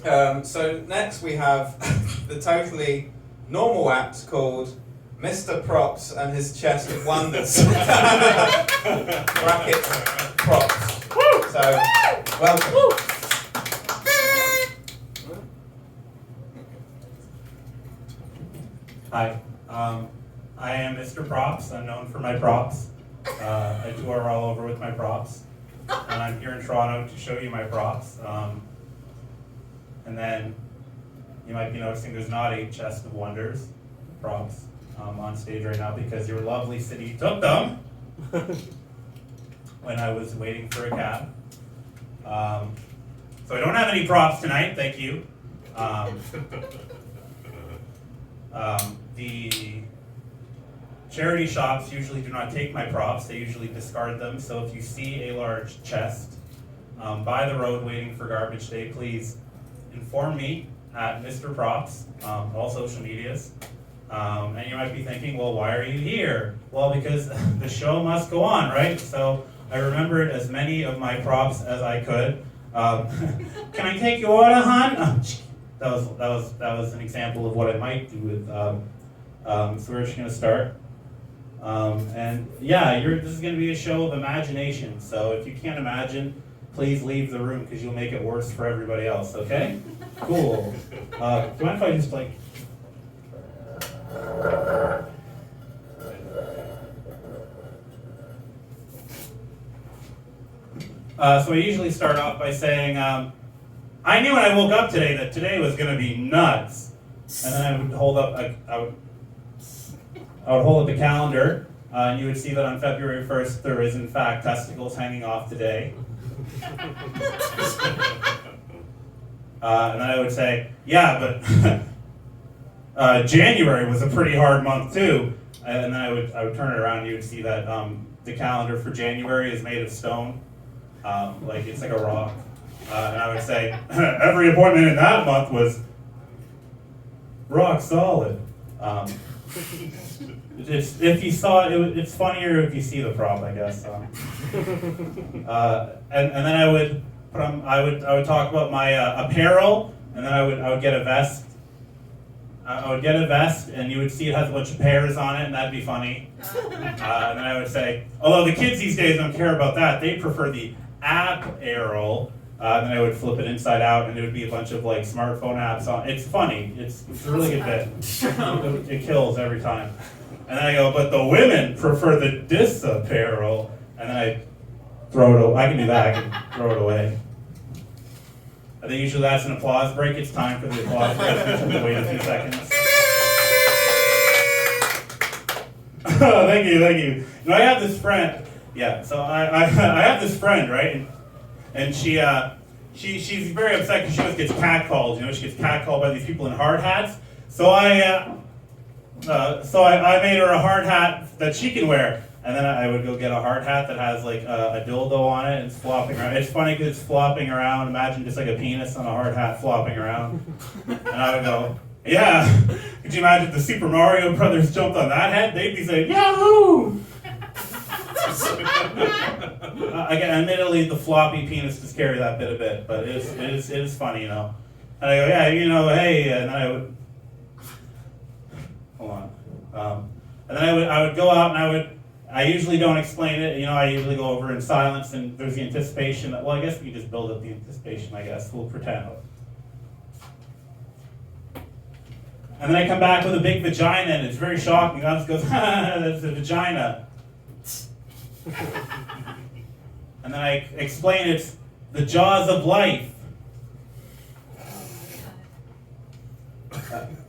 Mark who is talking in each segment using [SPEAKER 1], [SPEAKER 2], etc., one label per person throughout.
[SPEAKER 1] So next we have the totally normal act called Mr. Props and his chest of wonders. Brackets props. So welcome.
[SPEAKER 2] Hi, I am Mr. Props. I'm known for my props. I tour all over with my props, and I'm here in Toronto to show you my props. And then you might be noticing there's not a chest of wonders props on stage right now because your lovely city took them when I was waiting for a cab. So I don't have any props tonight, thank you. The charity shops usually do not take my props, they usually discard them. So if you see a large chest by the road waiting for garbage day, please inform me at Mr. Props, all social medias. And you might be thinking, well, why are you here? Well, because the show must go on, right? So I remembered as many of my props as I could. Can I take your order, hon? That was an example of what I might do with. So we're just gonna start. And yeah, this is gonna be a show of imagination. So if you can't imagine, please leave the room because you'll make it worse for everybody else. Okay? Cool. Do you mind if I just like? So I usually start off by saying, I knew when I woke up today that today was going to be nuts. And then I would hold up, I would hold up the calendar, and you would see that on February 1st there is in fact testicles hanging off today. And then I would say, yeah, but January was a pretty hard month too. And then I would turn it around and you would see that the calendar for January is made of stone. Like it's like a rock. And I would say, every appointment in that month was rock solid. If you saw it, it's funnier if you see the prop, I guess. And then I would talk about my apparel, and then I would get a vest. I would get a vest, and you would see it has a bunch of pears on it, and that'd be funny. And then I would say, although the kids these days don't care about that, they prefer the app-arrow. Then I would flip it inside out, and it would be a bunch of like smartphone apps on. It's funny. It's a really good bit. It kills every time. And then I go, but the women prefer the disapparel, and then I throw it away. I can do that. I can throw it away. I think usually that's an applause break. It's time for the applause break. Just have to wait a few seconds. Thank you. You know, I have this friend. Yeah, so I have this friend, right? And she's very upset because she always gets catcalled. You know, she gets catcalled by these people in hard hats. So I made her a hard hat that she can wear. And then I would go get a hard hat that has like a dildo on it and it's flopping around. It's funny because it's flopping around. Imagine just like a penis on a hard hat flopping around. And I would go, yeah. Could you imagine if the Super Mario Brothers jumped on that head? They'd be saying, Yahoo! Again, admittedly, the floppy penis does carry that bit a bit, but it is funny, you know. And I go, yeah, you know, hey, and then I would, hold on. And then I would go out and I usually don't explain it, you know, I usually go over in silence and there's the anticipation that, well, I guess we can just build up the anticipation, I guess, we'll pretend. And then I come back with a big vagina and it's very shocking, I just goes, that's a vagina. And then I explain it's the jaws of life.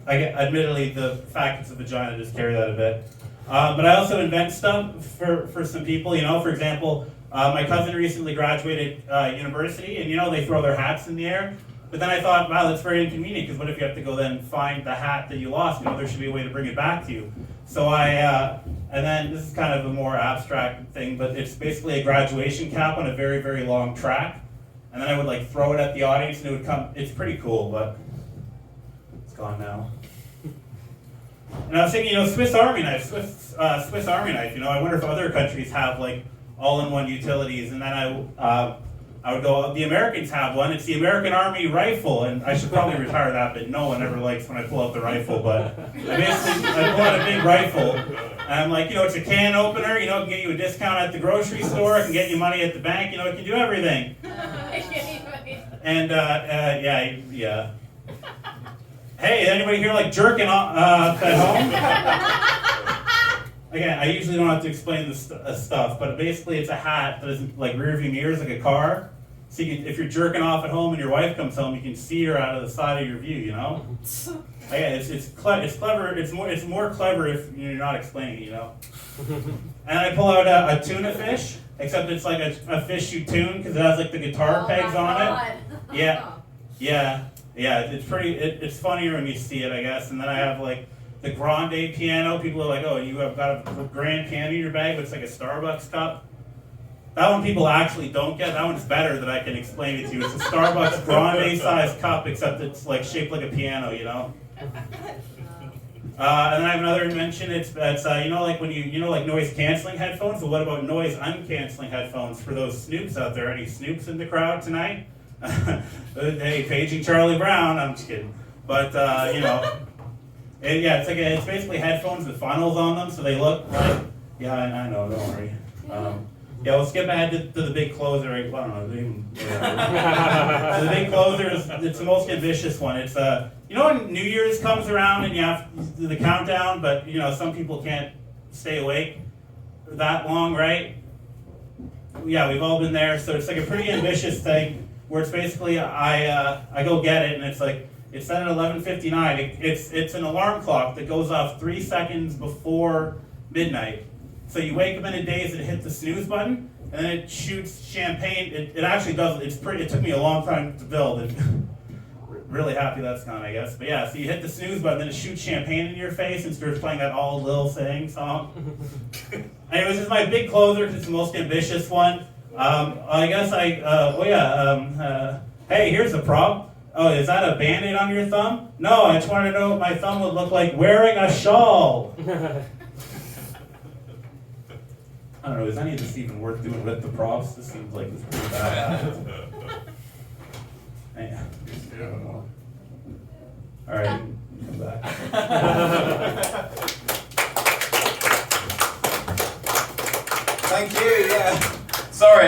[SPEAKER 2] Admittedly, the fact it's a vagina just carry that a bit. But I also invent stuff for some people. You know, for example, my cousin recently graduated university, and you know they throw their hats in the air. But then I thought, wow, that's very inconvenient, because what if you have to go then find the hat that you lost? You know, there should be a way to bring it back to you. So and then this is kind of a more abstract thing, but it's basically a graduation cap on a very, very long track. And then I would like throw it at the audience and it would come, it's pretty cool, but it's gone now. And I was thinking, you know, Swiss Army knife, Swiss Army knife, you know, I wonder if other countries have like all-in-one utilities. And then I would go, the Americans have one. It's the American Army rifle, and I should probably retire that, but no one ever likes when I pull out the rifle. But I pull out a big rifle, and I'm like, it's a can opener. It can get you a discount at the grocery store. It can get you money at the bank. It can do everything. And yeah. Hey, anybody here like jerking off at home? Again, I usually don't have to explain this stuff, but basically it's a hat that is like rear view mirrors, like a car. So if you're jerking off at home and your wife comes home, you can see her out of the side of your view. Again, it's clever. It's more clever if you're not explaining it. And I pull out a tuna fish, except it's like a fish you tune because it has like the guitar pegs on it. Yeah. It's pretty. It's funnier when you see it, I guess. And then I have like the grande piano. People are like, "Oh, you have got a grand piano in your bag, but it's like a Starbucks cup." That one people actually don't get. That one's better that I can explain it to you. It's a Starbucks grande sized cup, except it's like shaped like a piano. And then I have another invention. It's like when like noise canceling headphones. But what about noise uncanceling headphones for those snoops out there? Any snoops in the crowd tonight? Hey, paging Charlie Brown. I'm just kidding. But it's basically headphones with funnels on them, so they look like. Yeah, I know. Don't worry. We'll skip ahead to the big closer. I don't know. So the big closer it's the most ambitious one. It's when New Year's comes around and you have the countdown, but some people can't stay awake that long, right? Yeah, we've all been there. So it's like a pretty ambitious thing where it's basically I go get it and it's like it's set at 11:59. It's an alarm clock that goes off 3 seconds before midnight. So you wake up in a daze and hit the snooze button, and then it shoots champagne. It actually does. It took me a long time to build. And really happy that's gone, I guess. But yeah, so you hit the snooze button, then it shoots champagne in your face and starts playing that All Lil Thing song. Anyways, this is my big closer because it's the most ambitious one. I guess hey, here's a prop. Oh, is that a Band-Aid on your thumb? No, I just wanted to know what my thumb would look like wearing a shawl. I don't know, is any of this even worth doing with the props? This seems like it's pretty bad. Yeah. All right, come back.
[SPEAKER 1] Thank you, yeah. Sorry.